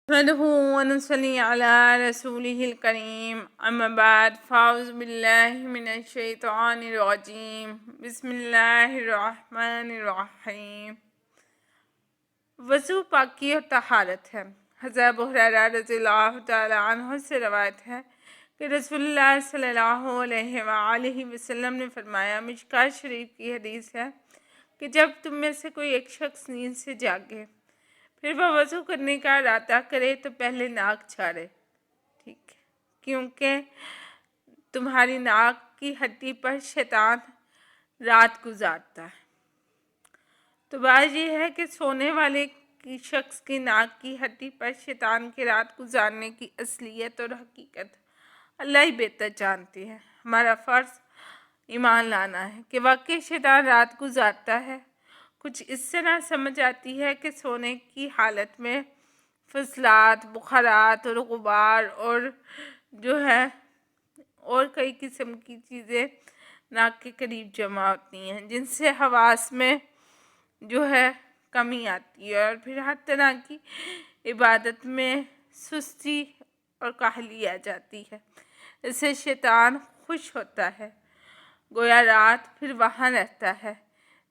نحمده ونصلي على رسوله الكريم اما بعد فاعوذ بالله من الشیطان الرجیم بسم اللہ الرحمن الرحیم۔ وضو پاکی اور طہارت ہے۔ حضرت ابو ہریرہ رضی اللہ تعالی عنہ سے روایت ہے کہ رسول اللہ صلی اللہ علیہ وآلہ وسلم نے فرمایا، مشکوٰۃ شریف کی حدیث ہے کہ جب تم میں سے کوئی ایک شخص نیند سے جاگے پھر وہ وضو کرنے کا ارادہ کرے تو پہلے ناک جھاڑے، ٹھیک ہے، کیونکہ تمہاری ناک کی ہڈی پر شیطان رات گزارتا ہے۔ تو بات یہ ہے کہ سونے والے شخص کی ناک کی ہڈی پر شیطان کی رات گزارنے کی اصلیت اور حقیقت اللہ ہی بہتر جانتی ہے۔ ہمارا فرض ایمان لانا ہے کہ واقعی شیطان رات گزارتا ہے۔ کچھ اس سے نہ سمجھ آتی ہے کہ سونے کی حالت میں فضلات، بخارات اور غبار اور اور کئی قسم کی چیزیں ناک کے قریب جمع ہوتی ہیں، جن سے حواس میں کمی آتی ہے اور پھر ہر طرح کی عبادت میں سستی اور کاہلی آ جاتی ہے۔ اس سے شیطان خوش ہوتا ہے، گویا رات پھر وہاں رہتا ہے۔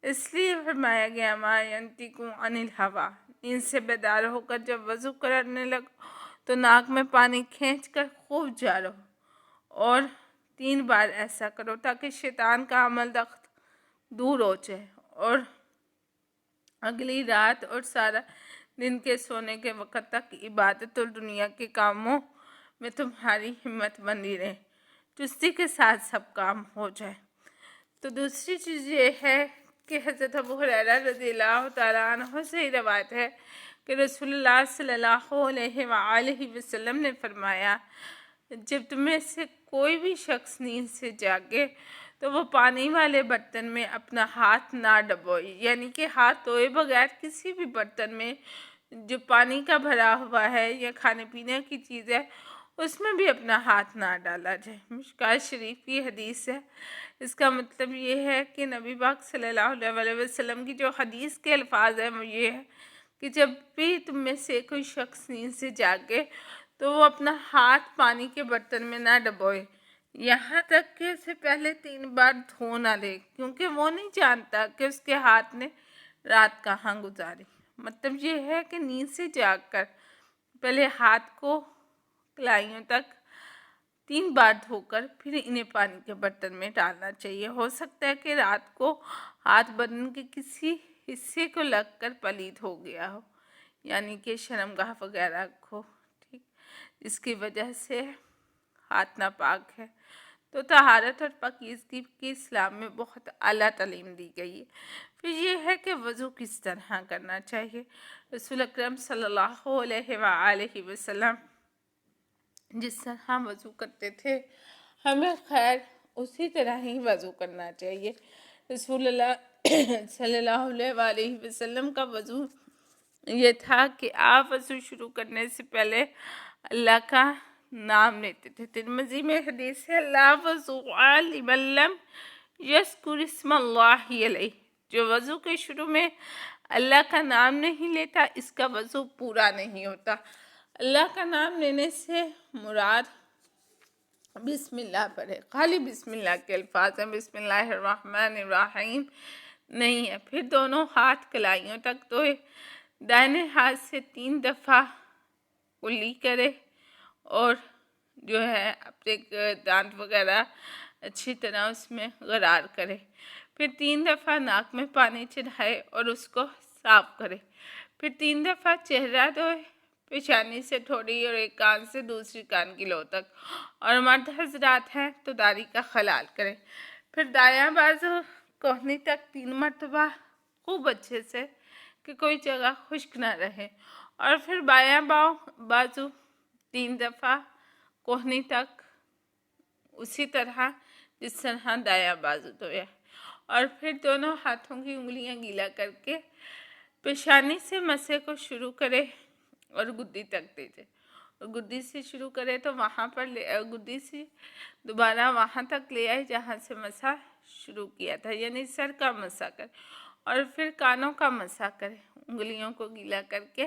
اس لیے فرمایا گیا ما ینطق عن الہویٰ، نیند سے بیدار ہو کر جب وضو کرنے لگو تو ناک میں پانی کھینچ کر خوب جھاڑو اور 3 بار ایسا کرو تاکہ شیطان کا عمل دخت دور ہو جائے اور اگلی رات اور سارا دن کے سونے کے وقت تک عبادت اور دنیا کے کاموں میں تمہاری ہمت بندی رہے، چستی کے ساتھ سب کام ہو جائے۔ تو دوسری چیز یہ ہے کہ حضرت ابو ہریرہ رضی اللہ تعالیٰ عنہ سے ہی روایت ہے کہ رسول اللہ صلی اللہ علیہ وآلہ وسلم نے فرمایا، جب تمہیں سے کوئی بھی شخص نیند سے جاگے تو وہ پانی والے برتن میں اپنا ہاتھ نہ ڈبوئے، یعنی کہ ہاتھ دھوئے بغیر کسی بھی برتن میں جو پانی کا بھرا ہوا ہے یا کھانے پینے کی چیز ہے اس میں بھی اپنا ہاتھ نہ ڈالا جائے۔ مشکوٰۃ شریف کی حدیث ہے۔ اس کا مطلب یہ ہے کہ نبی پاک صلی اللہ علیہ وسلم کی جو حدیث کے الفاظ ہیں وہ یہ ہے کہ جب بھی تم میں سے کوئی شخص نیند سے جاگے تو وہ اپنا ہاتھ پانی کے برتن میں نہ ڈبوئے، یہاں تک کہ اسے پہلے 3 بار دھو نہ لے، کیونکہ وہ نہیں جانتا کہ اس کے ہاتھ نے رات کہاں گزاری۔ مطلب یہ ہے کہ نیند سے جاگ کر پہلے ہاتھ کو کلائیوں تک 3 بار دھو کر پھر انہیں پانی کے برتن میں ڈالنا چاہیے۔ ہو سکتا ہے کہ رات کو ہاتھ بدن کے کسی حصے کو لگ کر پلید ہو گیا ہو، یعنی کہ شرمگاہ وغیرہ کو، ٹھیک، اس کی وجہ سے ہاتھ ناپاک ہے۔ تو طہارت اور پاکیزگی کی اسلام میں بہت اعلیٰ تعلیم دی گئی ہے۔ پھر یہ ہے کہ وضو کس طرح کرنا چاہیے۔ رسول اکرم صلی اللہ علیہ وآلہ وسلم جس طرح وضو کرتے تھے ہمیں خیر اسی طرح ہی وضو کرنا چاہیے۔ رسول اللہ صلی اللہ علیہ وآلہ وسلم کا وضو یہ تھا کہ آپ وضو شروع کرنے سے پہلے اللہ کا نام لیتے تھے۔ ترمذی میں حدیث ہے، لا وضوء لمن لم یذکر اسم اللہ علیہ، جو وضو کے شروع میں اللہ کا نام نہیں لیتا اس کا وضو پورا نہیں ہوتا۔ اللہ کا نام لینے سے مراد بسم اللہ پڑھے، خالی بسم اللہ کے الفاظ ہیں، بسم اللہ الرحمن الرحیم نہیں ہے۔ پھر دونوں ہاتھ کلائیوں تک دھوئے، دائیں ہاتھ سے 3 دفعہ کلی کرے اور اپنے دانت وغیرہ اچھی طرح اس میں غرار کرے، پھر 3 دفعہ ناک میں پانی چڑھائے اور اس کو صاف کرے، پھر 3 دفعہ چہرہ دھوئے، پیشانی سے تھوڑی اور ایک کان سے دوسری کان کی لو تک، اور مرد حضرات ہیں تو داڑھی کا خلال کرے، پھر دایاں بازو کوہنی تک 3 مرتبہ خوب اچھے سے کہ کوئی جگہ خشک نہ رہے، اور پھر بایاں بازو 3 دفعہ کوہنی تک اسی طرح جس طرح دایاں بازو دھویا، اور پھر دونوں ہاتھوں کی انگلیاں گیلا کر کے پیشانی سے مسح کو شروع کرے اور گدی تک دے جائے، اور گدی سے شروع کرے تو وہاں پر گدی سے دوبارہ وہاں تک لے آئے جہاں سے مسح شروع کیا تھا، یعنی سر کا مسح کر، اور پھر کانوں کا مسح کرے، انگلیوں کو گیلا کر کے